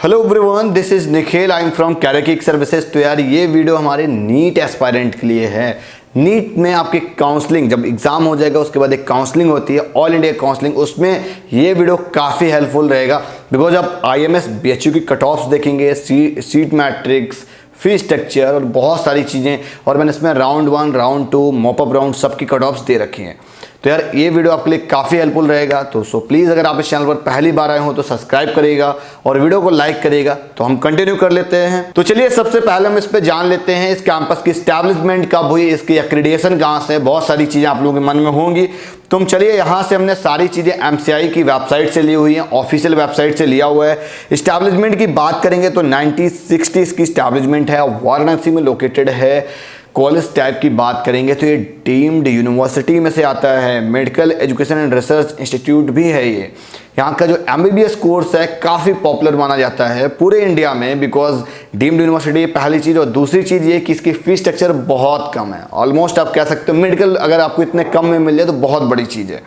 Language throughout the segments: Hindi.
Hello everyone, this is Nikhil. I am from career services. तो यार ये वीडियो हमारे नीट एस्पायरेंट के लिए है। नीट में आपकी काउंसलिंग, जब एग्जाम हो जाएगा उसके बाद एक काउंसलिंग होती है, ऑल इंडिया काउंसलिंग, उसमें ये वीडियो काफ़ी हेल्पफुल रहेगा। बिकॉज आप IMS BHU की कट ऑफ्स देखेंगे, सीट मैट्रिक्स, फी स्ट्रक्चर और बहुत सारी चीज़ें, और मैंने इसमें राउंड 1, राउंड 2, मॉपअप राउंड सबकी कट ऑफ्स दे रखी हैं। तो यार ये वीडियो आपके लिए काफ़ी हेल्पफुल रहेगा। तो प्लीज़ अगर आप इस चैनल पर पहली बार आए हो तो सब्सक्राइब करिएगा और वीडियो को लाइक करिएगा। तो हम कंटिन्यू कर लेते हैं। तो चलिए सबसे पहले हम इस पे जान लेते हैं इस कैंपस की एस्टैब्लिशमेंट कब हुई, इसकी एक्रीडिटेशन कहाँ से। बहुत सारी चीज़ें आप लोगों के मन में होंगी। तुम चलिए यहाँ से हमने सारी चीज़ें MCI की वेबसाइट से ली हुई हैं, ऑफिशियल वेबसाइट से लिया हुआ है। एस्टैब्लिशमेंट की बात करेंगे तो 1960 की एस्टैब्लिशमेंट है, वाराणसी में लोकेटेड है। कॉलेज टाइप की बात करेंगे तो ये डीम्ड यूनिवर्सिटी में से आता है, medical education and research institute भी है ये। यहाँ का जो MBBS कोर्स है काफ़ी पॉपुलर माना जाता है पूरे इंडिया में, बिकॉज डीम्ड यूनिवर्सिटी पहली चीज़। और दूसरी चीज़ ये कि इसकी फीस स्ट्रक्चर बहुत कम है। ऑलमोस्ट आप कह सकते हो मेडिकल अगर आपको इतने कम में मिल जाए तो बहुत बड़ी चीज़ है।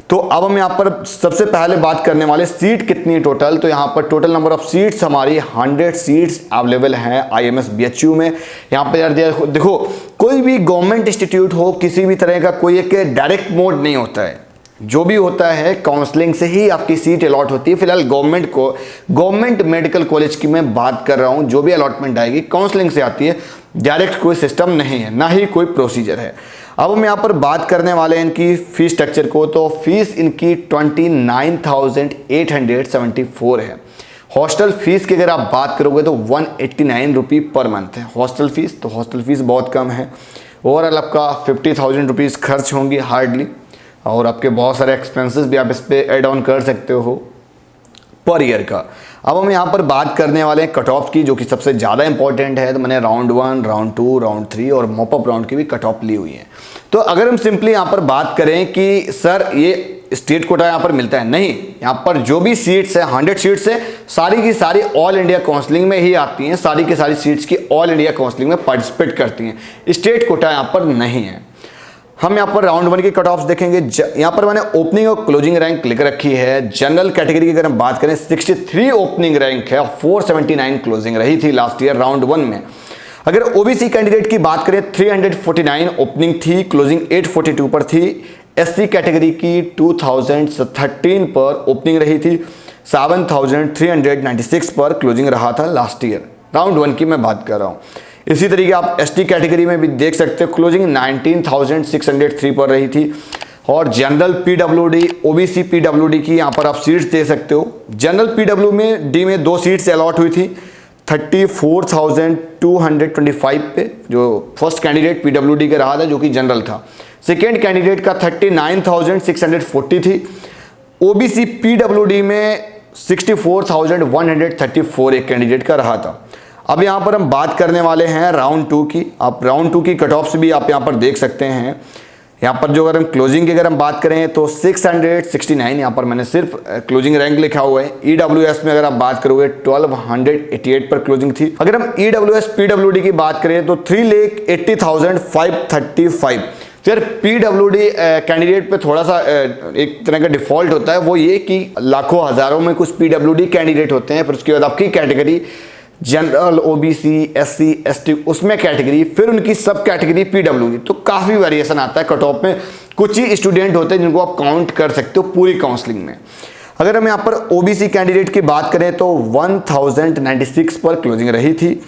तो अब हम यहाँ पर सबसे पहले बात करने वाले सीट कितनी टोटल। तो यहाँ पर टोटल नंबर ऑफ सीट्स हमारी 100 सीट्स अवेलेबल हैं IMS BHU में। यहाँ पर यार देखो, कोई भी गवर्नमेंट इंस्टीट्यूट हो, किसी भी तरह का कोई एक डायरेक्ट मोड नहीं होता है। जो भी होता है काउंसलिंग से ही आपकी सीट अलॉट होती है। फिलहाल गवर्नमेंट मेडिकल कॉलेज की मैं बात कर रहा हूँ, जो भी अलॉटमेंट आएगी काउंसलिंग से आती है। डायरेक्ट कोई सिस्टम नहीं है, ना ही कोई प्रोसीजर है। अब हम यहाँ पर बात करने वाले हैं इनकी फीस स्ट्रक्चर को। तो फीस इनकी 29,874 है। हॉस्टल फीस की अगर आप बात करोगे तो 189 रुपये पर मंथ है हॉस्टल फीस। तो हॉस्टल फीस बहुत कम है। ओवरऑल आपका 50,000 रुपीज़ खर्च होंगी हार्डली, और आपके बहुत सारे एक्सपेंसेस भी आप इस पर एड ऑन कर सकते हो पर ईयर का। अब हम यहाँ पर बात करने वाले हैं कट ऑफ की, जो कि सबसे ज़्यादा इंपॉर्टेंट है। तो मैंने राउंड 1, राउंड 2, राउंड 3 और मॉपअप राउंड की भी कट ऑफ ली हुई है। तो अगर हम सिंपली यहाँ पर बात करें कि सर ये स्टेट कोटा यहाँ पर मिलता है, नहीं, यहाँ पर जो भी सीट्स है 100 सीट्स है, सारी की सारी ऑल इंडिया काउंसलिंग में ही आती हैं। सारी की सारी सीट्स की ऑल इंडिया काउंसलिंग में पार्टिसिपेट करती हैं। स्टेट कोटा यहाँ पर नहीं है। हम यहाँ पर राउंड 1 की कट ऑफ्स देखेंगे। यहाँ पर मैंने ओपनिंग और क्लोजिंग रैंक लिख रखी है। जनरल कैटेगरी की अगर हम बात करें 63 ओपनिंग रैंक है, 479 क्लोजिंग रही थी लास्ट ईयर राउंड 1 में। अगर OBC कैंडिडेट की बात करें 349 ओपनिंग थी, क्लोजिंग 842 पर थी। SC कैटेगरी की 2013 पर ओपनिंग रही थी, 7396 पर क्लोजिंग रहा था लास्ट ईयर। राउंड 1 की मैं बात कर रहा हूँ। इसी तरीके आप ST कैटेगरी में भी देख सकते हो, क्लोजिंग 19,603 पर रही थी। और जनरल PWD, OBC PWD की यहाँ पर आप सीट्स दे सकते हो। जनरल PWD में 2 सीट्स अलॉट हुई थी 34,225 पे, जो फर्स्ट कैंडिडेट PWD का रहा था, जो कि जनरल था। सेकेंड कैंडिडेट का 39,640 थी। OBC PWD में 64,134 एक कैंडिडेट का रहा था। अब यहाँ पर हम बात करने वाले हैं राउंड 2 की। आप राउंड 2 की कट ऑफ्स भी आप यहाँ पर देख सकते हैं। यहाँ पर जो अगर हम क्लोजिंग की अगर हम बात करें तो 669, यहाँ पर मैंने सिर्फ क्लोजिंग रैंक लिखा हुआ है। EWS में अगर आप बात करोगे 1288 पर क्लोजिंग थी। अगर हम EWS PWD की बात करें तो 3,80,535। फिर PWD कैंडिडेट पे थोड़ा सा एक तरह का डिफॉल्ट होता है, वो ये कि लाखों हज़ारों में कुछ PWD कैंडिडेट होते हैं। फिर उसके बाद आपकी category general, OBC, SC, ST, उसमें कैटेगरी, फिर उनकी सब कैटेगरी PWD। तो काफ़ी वेरिएशन आता है कट ऑफ में। कुछ ही स्टूडेंट होते हैं जिनको आप काउंट कर सकते हो पूरी काउंसलिंग में। अगर हम यहाँ पर OBC कैंडिडेट की बात करें तो 1096 पर क्लोजिंग रही थी।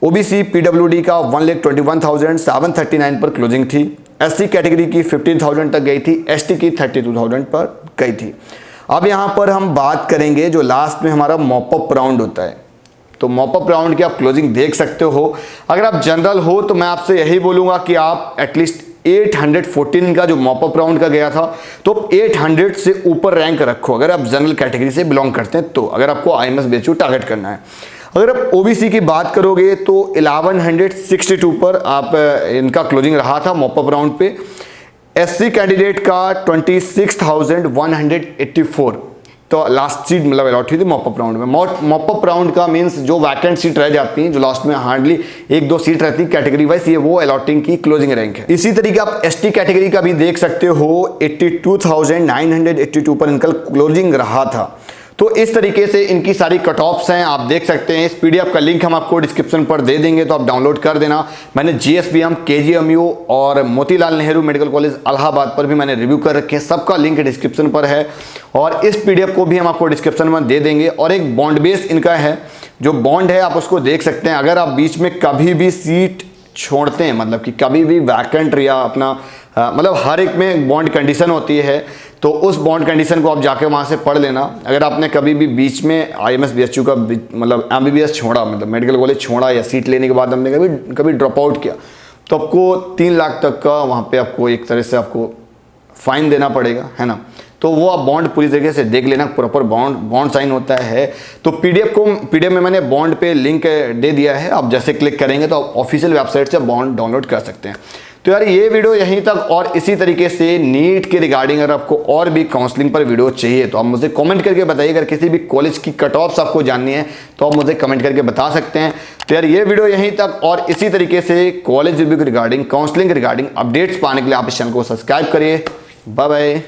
OBC PWD का 1,21,739 पर क्लोजिंग थी। SC कैटेगरी की 15,000 तक गई थी। ST की 32,000 पर गई थी। अब यहाँ पर हम बात करेंगे जो लास्ट में हमारा मॉपअप राउंड होता है। तो मॉपअप राउंड की आप क्लोजिंग देख सकते हो। अगर आप जनरल हो तो मैं आपसे यही बोलूँगा कि आप एटलीस्ट 814 का जो मॉपअप राउंड का गया था, तो 800 से ऊपर रैंक रखो अगर आप जनरल कैटेगरी से बिलोंग करते हैं। तो अगर आपको IMS BHU टारगेट करना है। अगर आप OBC की बात करोगे तो 1162 पर आप इनका क्लोजिंग रहा था मॉपअप राउंड पे। SC कैंडिडेट का 26,184 तो लास्ट सीट मतलब अलॉट हुई थी मॉपअप राउंड में। मॉपअप राउंड का मींस जो वैकेंट सीट रह जाती हैं, जो लास्ट में हार्डली 1-2 सीट रहती है कैटेगरी वाइज, ये वो अलॉटिंग की क्लोजिंग रैंक है। इसी तरीके आप ST कैटेगरी का भी देख सकते हो, 82,982 पर इनका क्लोजिंग रहा था। तो इस तरीके से इनकी सारी कट ऑफ्स हैं, आप देख सकते हैं। इस पीडीएफ का लिंक हम आपको डिस्क्रिप्शन पर दे देंगे, तो आप डाउनलोड कर देना। मैंने जीएसबीएम, केजीएमयू और मोतीलाल नेहरू मेडिकल कॉलेज इलाहाबाद पर भी मैंने रिव्यू कर रखे हैं, सबका लिंक डिस्क्रिप्शन पर है और इस पीडीएफ को भी हम आपको डिस्क्रिप्शन में दे देंगे। और एक बॉन्ड बेस इनका है, जो बॉन्ड है आप उसको देख सकते हैं। अगर आप बीच में कभी भी सीट छोड़ते हैं, मतलब कि कभी भी वैकेंट या अपना मतलब हर एक में बॉन्ड कंडीशन होती है, तो उस बॉन्ड कंडीशन को आप जाके वहाँ से पढ़ लेना। अगर आपने कभी भी बीच में आईएमएस बीएचयू का मतलब एमबीबीएस छोड़ा, मतलब मेडिकल कॉलेज छोड़ा या सीट लेने के बाद हमने कभी ड्रॉप आउट किया, तो आपको 3 लाख तक का वहाँ पे आपको एक तरह से आपको फाइन देना पड़ेगा, है ना। तो वो आप बॉन्ड पूरी तरीके से देख लेना, प्रॉपर बॉन्ड साइन होता है। तो पीडीएफ में मैंने बॉन्ड पे लिंक दे दिया है, आप जैसे क्लिक करेंगे तो आप ऑफिशियल वेबसाइट से बॉन्ड डाउनलोड कर सकते हैं। तो यार ये वीडियो यहीं तक, और इसी तरीके से नीट के रिगार्डिंग अगर आपको और भी काउंसलिंग पर वीडियो चाहिए तो आप मुझे कमेंट करके बताइए। अगर किसी भी कॉलेज की कट ऑफ्स आपको जाननी है तो आप मुझे कमेंट करके बता सकते हैं। तो यार ये वीडियो यहीं तक, और इसी तरीके से कॉलेज रिव्यू के रिगार्डिंग, काउंसलिंग के रिगार्डिंग अपडेट्स पाने के लिए आप इस चैनल को सब्सक्राइब करिए। Bye bye.